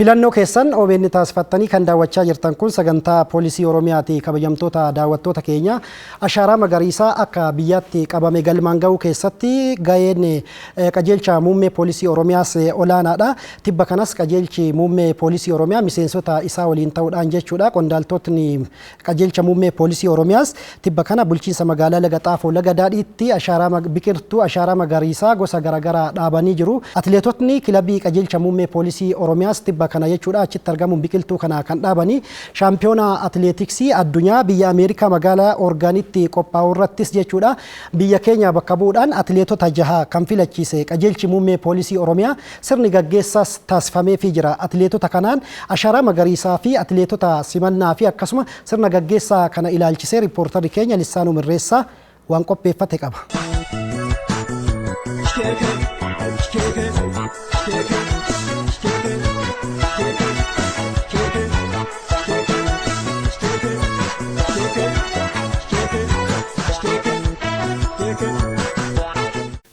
Filannoo keessan OBN taasifattanii kan daawwachaa jirtan kun sagantaa poolisii Oromiyaati. Kabajamtoota daawwattoota keenya ashaaraa magariisaa akka biyyaatti qabame galmaan ga'uu keessatti gaheen qajeelcha muummee poolisii Oromiyaas olaanaadha. Tibba kanas qajeelchi muummee poolisii Oromiyaa miseensota isaa waliin ta'uudhaan jechuudha. Qondaaltotni qajeelcha muummee poolisii Oromiyaas tibba kana bulchiinsa magaalaa Laga Xaafoo Laga Daadhiitti biqiltuu ashaaraa magariisaa gosa garaagaraa dhaabanii jiru. Atileetotni kilabii qajeelcha muummee poolisii Oromiyaas tibba kana jechuudha achitti argamuun biqiltuu kana kan dhaabanii shaampiyoonaa atileetiksii addunyaa biyya Ameerikaa magaalaa Oorgaanitti qophaa'u irrattis jechuudha biyya keenya bakka bu'uudhaan atileetota 6 kan filachiise qajeelchi muummee poolisii Oromiyaa sirni gaggeessaas taasifameefii jira. Atileetota kanaan ashaaraa magariisaa fi atileetota simannaa fi akkasuma sirna gaggeessaa kana ilaalchisee riippoortarri keenya Lissaanuu Mirreessaa waan qopheeffate qaba.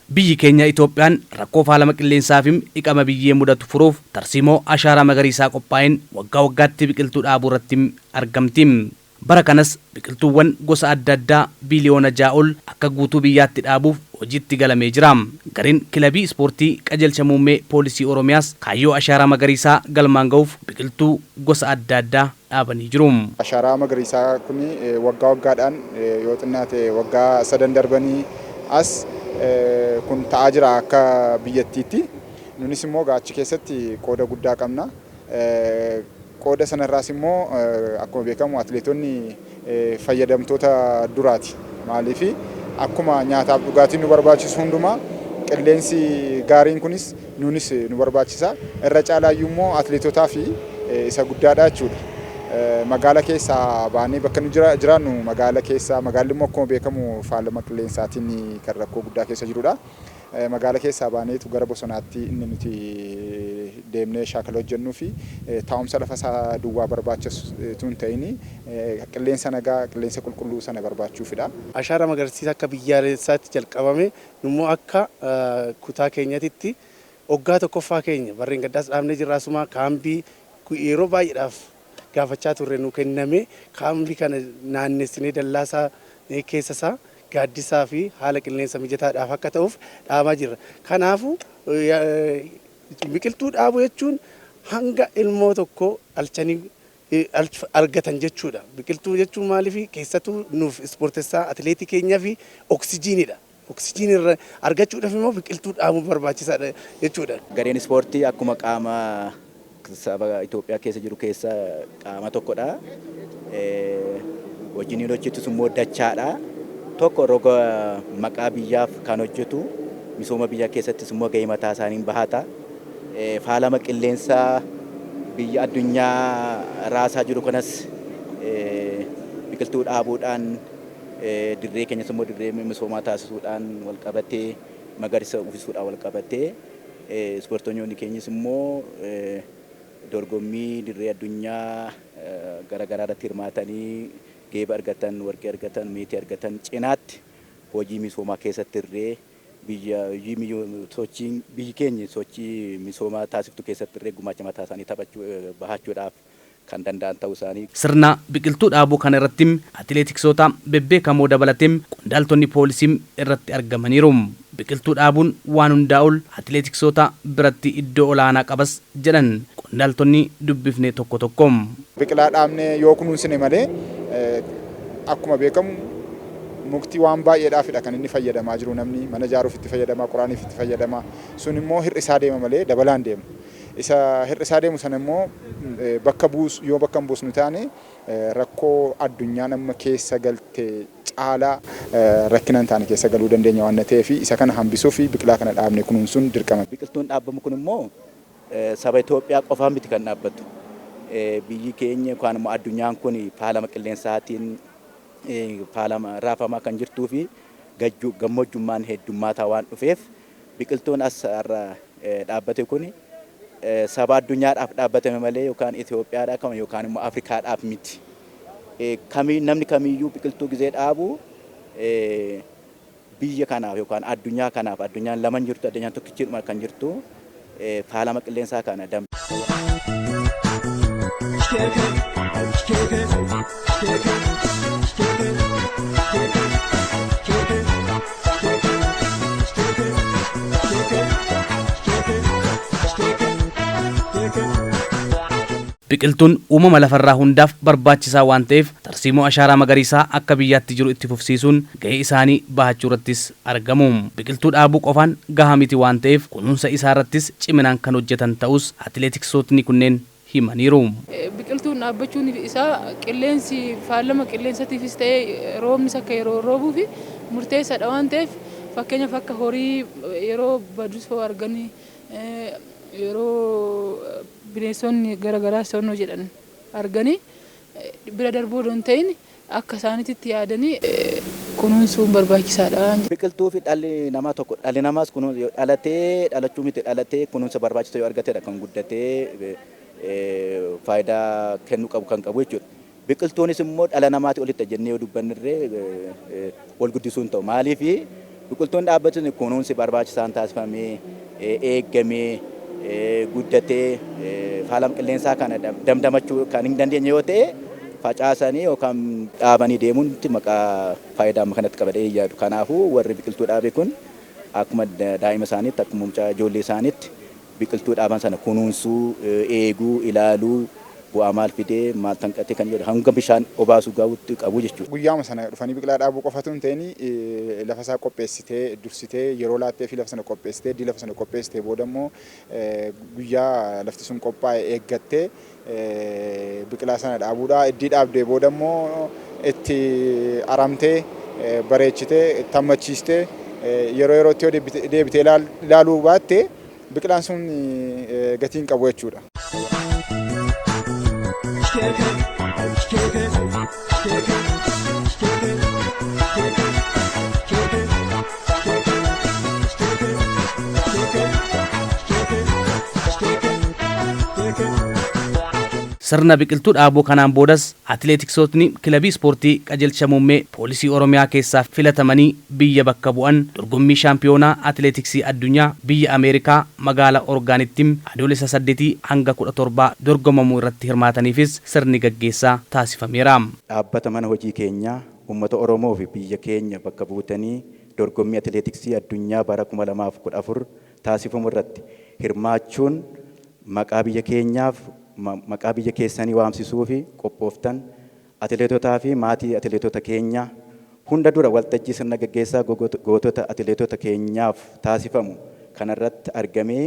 Biyyi keenya Itoophiyaan rakkoo faalama qilleensaa fi dhiqama biyyee mudatu furuuf tarsiimoo ashaaraa magariisaa qophaa'een waggaa waggaatti biqiltuu dhaabuu irratti argamti. Bara kanas biqiltuuwwan gosa adda addaa biliyoona 6 ol akka guutuu biyyaatti dhaabuuf hojiitti galamee jira. Gareen kilabii ispoortii qajeelcha muummee poolisii Oromiyaas kaayyoo ashaaraa magariisaa galmaan ga'uuf biqiltuu gosa adda addaa dhaabanii jiru. Ashaaraa magariisaa kun waggaa waggaadhaan yoo xinnaate waggaa 3 darbanii as kun ta'aa jira akka biyyattiitti. Nunis immoo achi keessatti qooda guddaa qabna. Qooda sanarraas immoo akkuma beekamu atileetonni fayyadamtoota duraati. Maaliif akkuma nyaataaf dhugaatiin nu barbaachisu hundumaa qilleensi gaariin kunis nunis nu barbaachisa. Irra caalaayyuu immoo atileetotaa fi isa guddaadha jechuudha. Magaala keessaa baanee bakka nu jiraannu magaala keessaa magaalli immoo akkuma beekamu faalama qilleensaatiin kan rakkoo guddaa keessa jirudha. Magaala keessaa baaneetu gara bosonaatti inni nuti deemnee shaakala hojjennuu fi taa'umsa lafa isaa duwwaa barbaachisu tun ta'ini qilleensa nagaa qilleensa qulqulluu sana barbaachuufidha. Ashaaraa magariisaa akka biyyaalessaatti jalqabame immoo akka kutaa keenyatti waggaa tokkoffaa keenya barreen gaddaas dhaabnee jirraasuma kaambii yeroo baay'eedhaaf gaafachaa turre nu kenname kaambii kana naannessinee dallaasaa keessasaa gaaddisaa fi haala qilleensa mijataadhaaf akka ta'uuf dhaabaa jirra. Kanaafuu biqiltuu dhaabuu jechuun hanga ilmoo tokko alchanii argatan jechuudha. Biqiltuu jechuun maaliif keessattuu nuuf ispoortessaa atileetii keenyaa fi oksijiinidha. Oksijiinii irraa argachuudhaaf immoo biqiltuu dhaabuu barbaachisaadha jechuudha. Gareen ispoortii akkuma qaama saba Itoophiyaa keessa jiru keessa qaama tokkodha. Hojiin hojjetus immoo dachaadha. Tokko roga maqaa biyyaaf kan hojjetu misooma biyya keessattis immoo gahee mataa isaaniin bahata. Faalama qilleensaa biyya addunyaa raasaa jiru kanas biqiltuu dhaabuudhaan dirree keenyas immoo dirree misoomaa taasisuudhaan wal qabatee magariisa uffisuudhaan wal qabatee ispoortonni keenyas immoo dorgommii dirree addunyaa garaagaraa irratti hirmaatanii geeba argatan, warqee argatan, meetii argatan cinaatti hojii misoomaa keessatti irree biyyi keenya sochii misoomaa taasiftu keessatti irree gumaacha mataa isaanii bahachuudhaaf kan danda'an ta'uu isaanii. Sirna biqiltuu dhaabuu kana irratti atileetiksoota bebbeekamoo dabalatee qondaaltonni poolisii irratti argamaniiru. Biqiltuu dhaabuun waan hundaa ol atileetiksoota biratti iddoo olaanaa qabas jedhan qondaaltonni dubbifne tokko tokko. Biqilaa dhaabnee yoo kunuunsine malee akkuma beekamu mukti waan baay'eedhaafidha kan inni fayyadamaa jiru namni mana ijaaruuf itti fayyadamaa quraaniif itti fayyadamaa sun immoo hir'isaa deema malee dabalaan deema. Isa hir'isaa deemu sana immoo bakka buusu yoo bakka hin buusnu taane rakkoo addunyaa nama keessa galtee caalaa rakkina hin taane keessa galuu dandeenya waan ta'eef isa kana hambisuu fi biqilaa kana dhaabne kunuunsuun dirqama. Biqiltuun dhaabamu kun immoo saba Itoophiyaa qofaan miti kan dhaabbatu. Biyyi keenya yookaan immoo addunyaan kun faalama qilleensaatiin faalama raafamaa kan jirtuu fi gammoojjummaan heddummataa waan dhufeef biqiltuun as irra dhaabbate kun saba addunyaadhaaf dhaabbatame malee yookaan Itoophiyaadhaaf yookaan immoo Afrikaadhaaf miti. Namni kamiyyuu biqiltuu gizee dhaabu biyya kanaaf yookaan addunyaa kanaaf addunyaan lama jirtu addunyaan tokkichi kan jirtu faalama qilleensaa kana Biqiltuun uumama lafarraa hundaaf barbaachisaa waan ta'eef tarsiimoo ashaaraa magariisaa akka biyyaatti jiru itti fufsiisuun gahee isaanii bahachuu irrattis argamu. Biqiltuu dhaabuu qofaan gahaa miti waan ta'eef kunuunsa isaa irrattis ciminaan kan hojjetan ta'us atileetiksotni kunneen himaniiru. Biqiltuun dhaabbachuun isaa qilleensi faalama qilleensatiifis ta'ee roobnis akka yeroo roobuu fi murteessaadha waan ta'eef fakkeenyaaf akka horii yeroo badusoo arganii yeroo bineensonni garaagaraa sonnoo jedhan arganii bira darbuu don ta'in akka isaanitti yaadanii kunuunsuun barbaachisaadha. Biqiltuu fi dhalli namaa tokko dhalli namaas kunuunsa dhalatee dhalachuu miti dhalatee kunuunsa barbaachisaa yoo argatedha kan guddatee faayidaa kennuu qabu kan qabu jechuudha. Biqiltuunis immoo dhala namaatti olitti jennee yoo dubbannirree wal guddisuun ta'u maaliif biqiltuun dhaabbatun kunuunsi barbaachisaan taasifamee eeggamee guddatee faalama qilleensaa kana damdamachuu kan hin dandeenye yoo ta'e facaasanii yookaan dhaabanii deemuun maqaa faayidaa kanatti qabadhee yaadu. Kanaafuu warri biqiltuu dhaabe kun akkuma daa'ima isaaniitti akkuma mucaa ijoollee isaaniitti biqiltuu dhaaban sana kunuunsuu, eeguu, ilaaluu bu'aa maal fidee maal tanqatee kan jedhu hanga bishaan obaasuu gahuutti qabu jechuudha. Guyyaama sana dhufanii biqilaa dhaabuu qofatu hin ta'in lafa isaa qopheessitee dursitee yeroo laattee fi lafa sana qopheessitee lafa sana qopheessitee booda immoo guyyaa lafti sun qophaa'e eeggattee biqilaa sana dhaabuudha. Iddii dhaabdee booda immoo itti aramtee bareechitee itti hammachiistee yeroo yerootti yoo deebitee ilaaluu baatte biqilaan sun gatii hin qabu jechuudha. Sirna biqiltuu dhaabuu kanaan boodas atileetiksotni kilabii ispoortii qajeelcha muummee poolisii Oromiyaa keessaa filatamanii biyya bakka bu'an dorgommii shaampiyoonaa atileetiksii addunyaa biyya Ameerikaa magaalaa Orgaanitti adoolessa 8 hanga 17 dorgomamuu irratti hirmaataniifis sirni gaggeessaa taasifameera. Dhaabbata mana hojii keenyaa uummata Oromoo fi biyya keenya bakka buutanii dorgommii atileetiksii addunyaa bara 2014 taasifamu irratti hirmaachuun maqaa biyya keenyaaf maqaa biyya keessanii waamsisuu fi qophooftan atileetotaa fi maatii atileetota keenyaa hunda dura waltajjii sirna gaggeessaa gootota atileetota keenyaaf taasifamu kanarratti argamee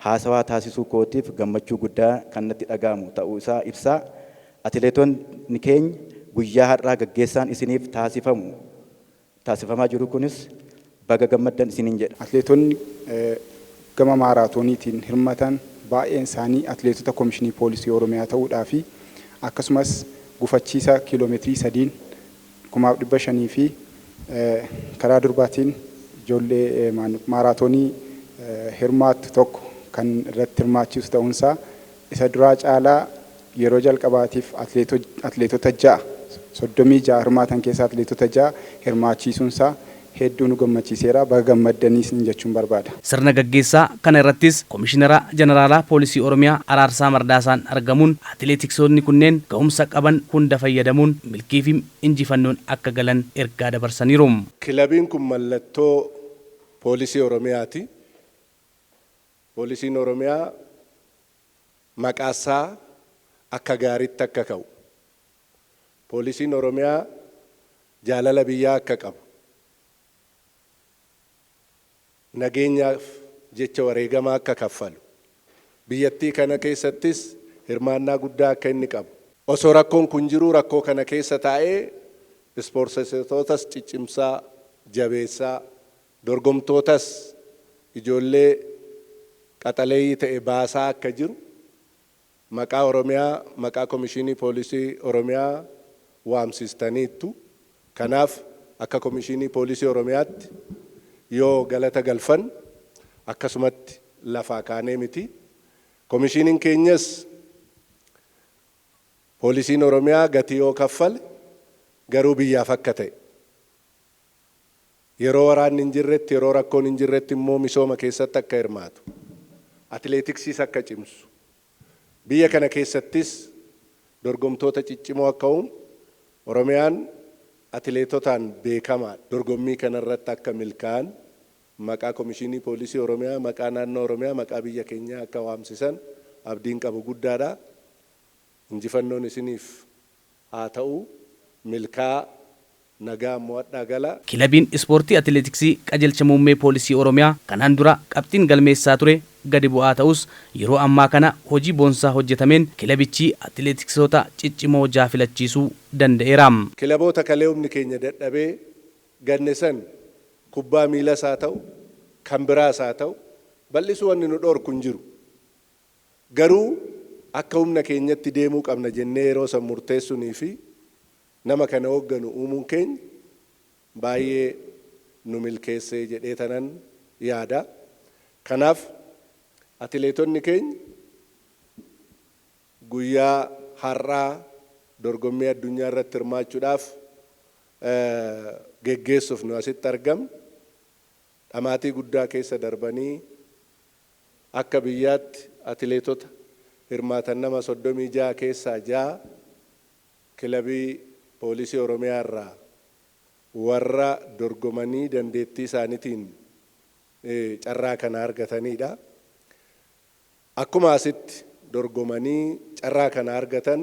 haasawaa taasisuu kootiif gammachuu guddaa kan natti dhaga'amu ta'uu isaa ibsaa. Atileetonni keenya guyyaa har'aa gaggeessaan isiniif taasifamaa jiru kunis baga gammaddan isiniin jedha. Atileetonni gama maaraatooniitiin hirmatan baay'een isaanii atileetota Komishinii Poolisii Oromiyaa ta'uudhaa fi akkasumas gufachiisa kiiloomeetirii 3,500 fi karaa durbaatiin ijoollee maaraatoonii hirmaattu tokko kan irratti hirmaachisu ta'uunsaa isa duraa caalaa yeroo jalqabaatiif atileetota 36 hirmaatan keessaa atileetota 6 hirmaachiisuunsaa hedduu nu gammachiiseera. Baga gammaddaniis jechuun barbaada. Sirna gaggeessaa kana irrattis Komishinara Jeneraalaa Poolisii Oromiyaa Araarsaa Mardaasaan argamuun atileetiksonni kunneen ga'umsa qaban hunda fayyadamuun milkii fi injifannoon akka galan ergaa dabarsaniiru. Kilabiin kun mallattoo Poolisii Oromiyaati. Poolisiin Oromiyaa maqaasaa akka gaariitti akka ka'u. Poolisiin Oromiyaa jaalala biyyaa akka qabu. Nageenyaaf jecha wareegamaa akka kaffalu biyyattii kana keessattis hirmaannaa guddaa akka inni qabu osoo rakkoon kun jiru rakkoo kana keessa taa'ee ispoortessitootas ciccimsaa jabeessaa dorgomtootas ijoollee qaxaleeyyii ta'e baasaa akka jiru maqaa Oromiyaa maqaa Komishinii Poolisii Oromiyaa waamsistaniittu. Kanaaf akka Komishinii Poolisii Oromiyaatti yoo galata galfan akkasumatti lafaa kaanee miti. Komishiniin keenyas Poolisiin Oromiyaa gatii yoo kaffale garuu biyyaaf akka ta'e yeroo waraanni hin jirretti yeroo rakkoon hin jirretti immoo misooma keessatti akka hirmaatu atileetiksiis akka cimsu biyya kana keessattis dorgomtoota ciccimoo akka uumu Oromiyaan atileetotaan beekamaa dorgommii kanarratti akka milkaa'an maqaa Komishinii Poolisii Oromiyaa, maqaa naannoo Oromiyaa, maqaa biyya keenyaa akka waamsisan abdiin qabu guddaadha. Injifannoon isiniif haa ta'u, milkaa nagaa mo'adhaa gala. Kilabiin ispoortii atileetiksii qajeelcha muummee poolisii Oromiyaa kanaan dura qabxiin galmeessaa ture gadi bu'aa ta'us yeroo ammaa kana hojii boonsaa hojjetameen kilabichi atileetiksoota ciccimoo jaafilachiisuu danda'eera. Kilaboota kalee humni keenya dadhabee ganne san kubbaa miilas haa ta'u, kan biraas haa ta'u, bal'isuu wanni nu dhorku hin jiru. Garuu akka humna keenyatti deemuu qabna jennee yeroo san murteessunii fi nama kana hoogganu uumuun keenya baay'ee nu milkeessee jedhee tanan yaada. Kanaaf atileetonni keenya guyyaa har'aa dorgommii addunyaa irratti hirmaachuudhaaf geggeessuuf nu asitti argamne dhamaatii guddaa keessa darbanii akka biyyaatti atileetota hirmaatan nama 36 keessaa 6 kilabii poolisii Oromiyaa irraa warra dorgomanii dandeettii isaaniitiin carraa kana argatanidha. Akkuma asitti dorgomanii carraa kana argatan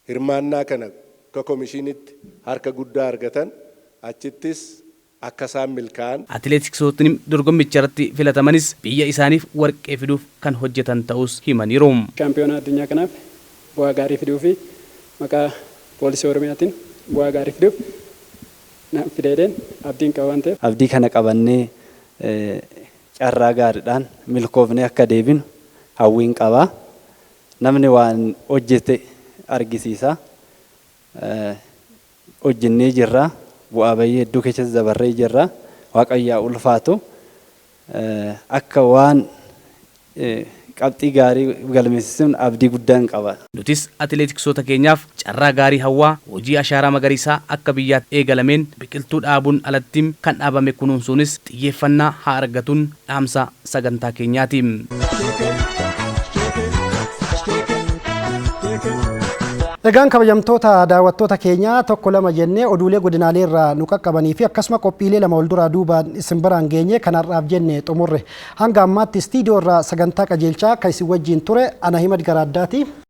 hirmaannaa kana akka komishinitti harka guddaa argatan achittis akka isaan milkaa'an. Atileetiksootni dorgommicha irratti filatamanis biyya isaaniif warqee fiduuf kan hojjetan ta'us himaniiru. Shaampiyoonaa addunyaa kanaaf bu'aa gaarii fiduu fi maqaa poolisii Oromiyaatiin bu'aa gaarii fiduuf fideedeen abdiin qaba waan ta'eef. Abdii kana qabannee carraa gaariidhaan milkoofnee akka deebinu hawwiin qaba. Namni waan hojjete argisiisa. Hojjennee jirra. Bu'aa baay'ee hedduu keessatti dabarree jirra. Waaqayyaa ulfaatu akka waan qabxii gaarii galmeessisuun abdii guddaan qaba. Nutis atileetiksoota keenyaaf carraa gaarii hawwaa hojii ashaaraa magariisaa akka biyyaatti eegalameen biqiltuu dhaabuun alatti kan dhaabame kunuunsuunis xiyyeeffannaa haa argatuun dhaamsa sagantaa keenyaati. Egaan kabajamtoota daawwattoota keenyaa tokko lama jennee oduulee godinaalee irraa nu qaqqabanii fi akkasuma qophiilee lama wal duraa duubaan isin biraan geenye kanarraaf jenne xumurre. Hanga ammaatti istiidiyoo irraa sagantaa qajeelchaa kan isin wajjin ture ana Himad Garaaddaati.